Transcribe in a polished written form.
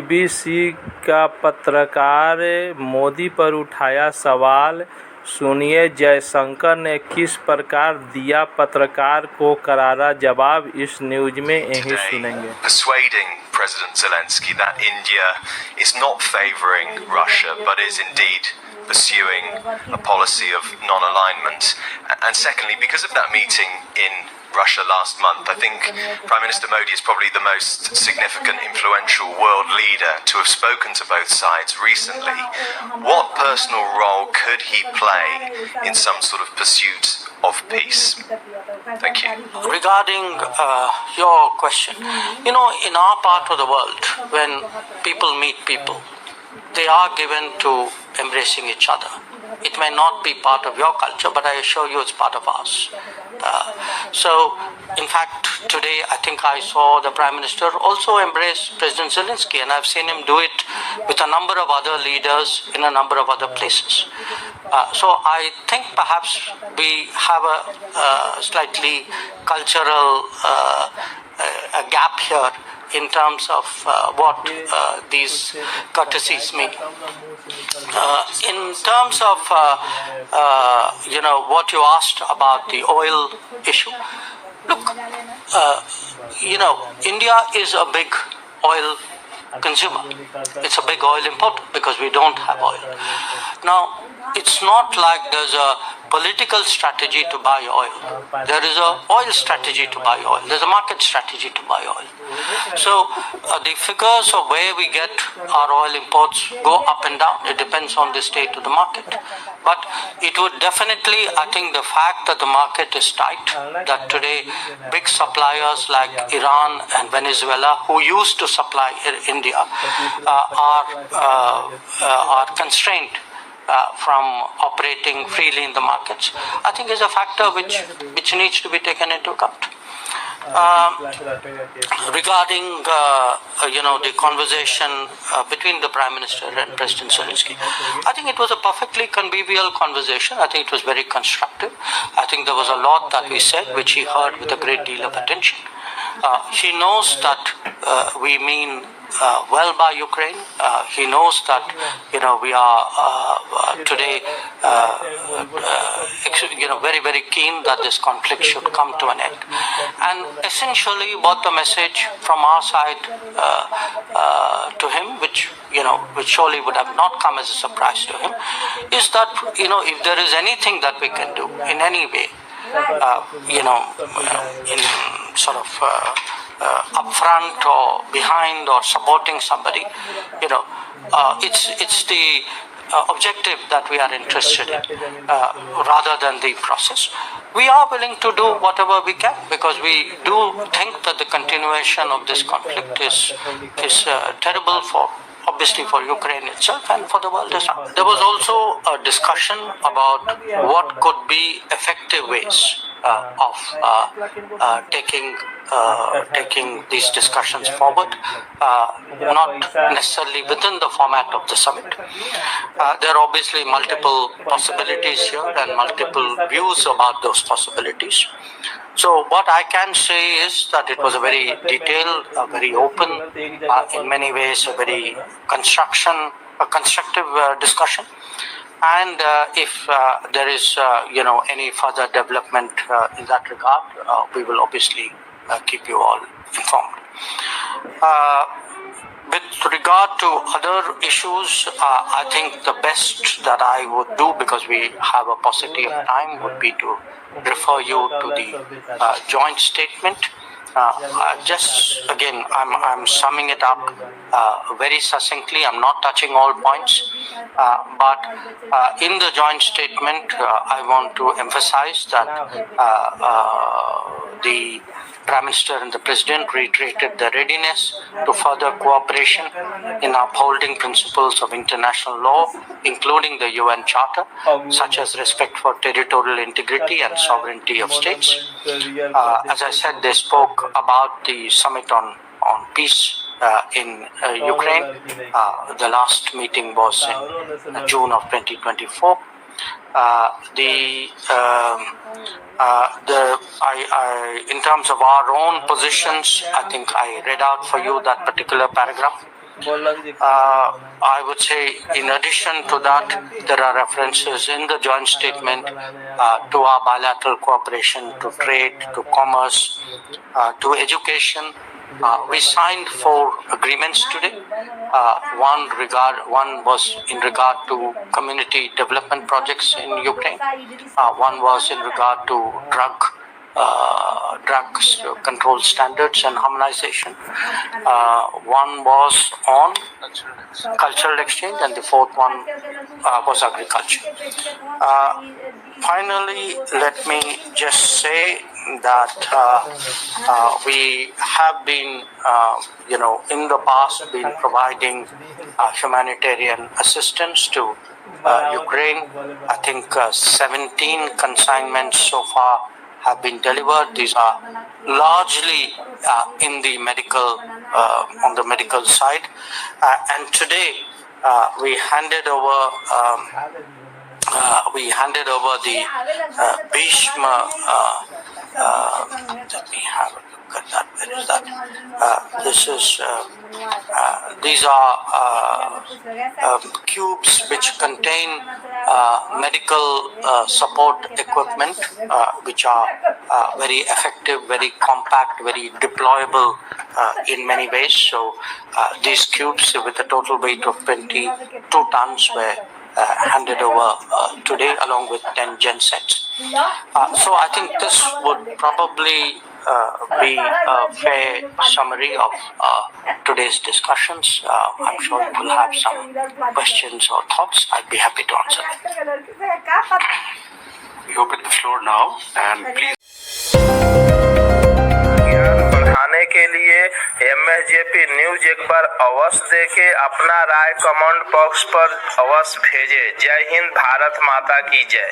BBC का पत्रकार मोदी पर उठाया सवाल, सुनिए जयशंकर ने किस प्रकार दिया पत्रकार को करारा जवाब, इस न्यूज में यही सुनेंगे। Persuading President Zelensky that India is not favoring Russia but is indeed pursuing a policy of non-alignment. And secondly, because of that meeting in Russia last month, I think Prime Minister Modi is probably the most significant, influential world leader to have spoken to both sides recently. What personal role could he play in some sort of pursuit of peace? Thank you. Regarding your question, in our part of the world, when people meet people, they are given to embracing each other. It may not be part of your culture, but I assure you it's part of ours. So, in fact, today I think I saw the Prime Minister also embrace President Zelensky, and I've seen him do it with a number of other leaders in a number of other places. So I think perhaps we have a slightly cultural a gap here in terms of what these courtesies mean. In terms of what you asked about the oil issue, look, India is a big oil consumer. It's a big oil importer because we don't have oil. Now, it's not like there's a political strategy to buy oil. There is a oil strategy to buy oil. There's a market strategy to buy oil. So the figures of where we get our oil imports go up and down. It depends on the state of the market. But it would definitely, I think the fact that the market is tight, that today big suppliers like Iran and Venezuela, who used to supply India, are constrained from operating freely in the markets, I think is a factor which needs to be taken into account. Regarding the conversation between the Prime Minister and President Zelensky, I think it was a perfectly convivial conversation. I think it was very constructive. I think there was a lot that we said which he heard with a great deal of attention. He knows that we mean well by Ukraine. He knows that we are today very, very keen that this conflict should come to an end. And essentially, what the message from our side to him, which surely would have not come as a surprise to him, is that if there is anything that we can do in any way, in sort of upfront or behind or supporting somebody, it's the objective that we are interested in rather than the process. We are willing to do whatever we can because we do think that the continuation of this conflict is terrible obviously for Ukraine itself and for the world as well. There was also a discussion about what could be effective ways of taking these discussions forward, not necessarily within the format of the summit. There are obviously multiple possibilities here and multiple views about those possibilities. So what I can say is that it was a very detailed, very open, in many ways a very constructive discussion. And if there is any further development in that regard, we will obviously keep you all informed. With regard to other issues, I think the best that I would do, because we have a paucity of time, would be to refer you to the joint statement. Just again, I'm summing it up very succinctly. I'm not touching all points, but in the joint statement, I want to emphasize that the Prime Minister and the President reiterated their readiness to further cooperation in upholding principles of international law, including the UN Charter, such as respect for territorial integrity and sovereignty of states. As I said, they spoke about the summit on peace in Ukraine. The last meeting was in June of 2024. In terms of our own positions, I think I read out for you that particular paragraph. I would say, in addition to that, there are references in the joint statement to our bilateral cooperation, to trade, to commerce, to education. We signed 4 agreements today. One was in regard to community development projects in Ukraine. One was in regard to drugs control standards and harmonization. One was on cultural exchange, and the 4th one was agriculture. Finally, let me just say that we have been, in the past, been providing humanitarian assistance to Ukraine. I think 17 consignments so far have been delivered. These are largely in the medical, on the medical side. And today we handed over the Bhishma. Let me have a look at that. Where is that? These are cubes which contain medical support equipment, which are very effective, very compact, very deployable in many ways. So these cubes with a total weight of 22 tons were handed over today, along with 10 gensets. So I think this would probably be a fair summary of today's discussions. I'm sure you will have some questions or thoughts. I'd be happy to answer them. We open the floor now, and please. बढ़ाने के लिए MSJP news एक बार अवश्य देखें, अपना राय comment box पर अवश्य भेजें। जय हिंद, भारत माता की जय।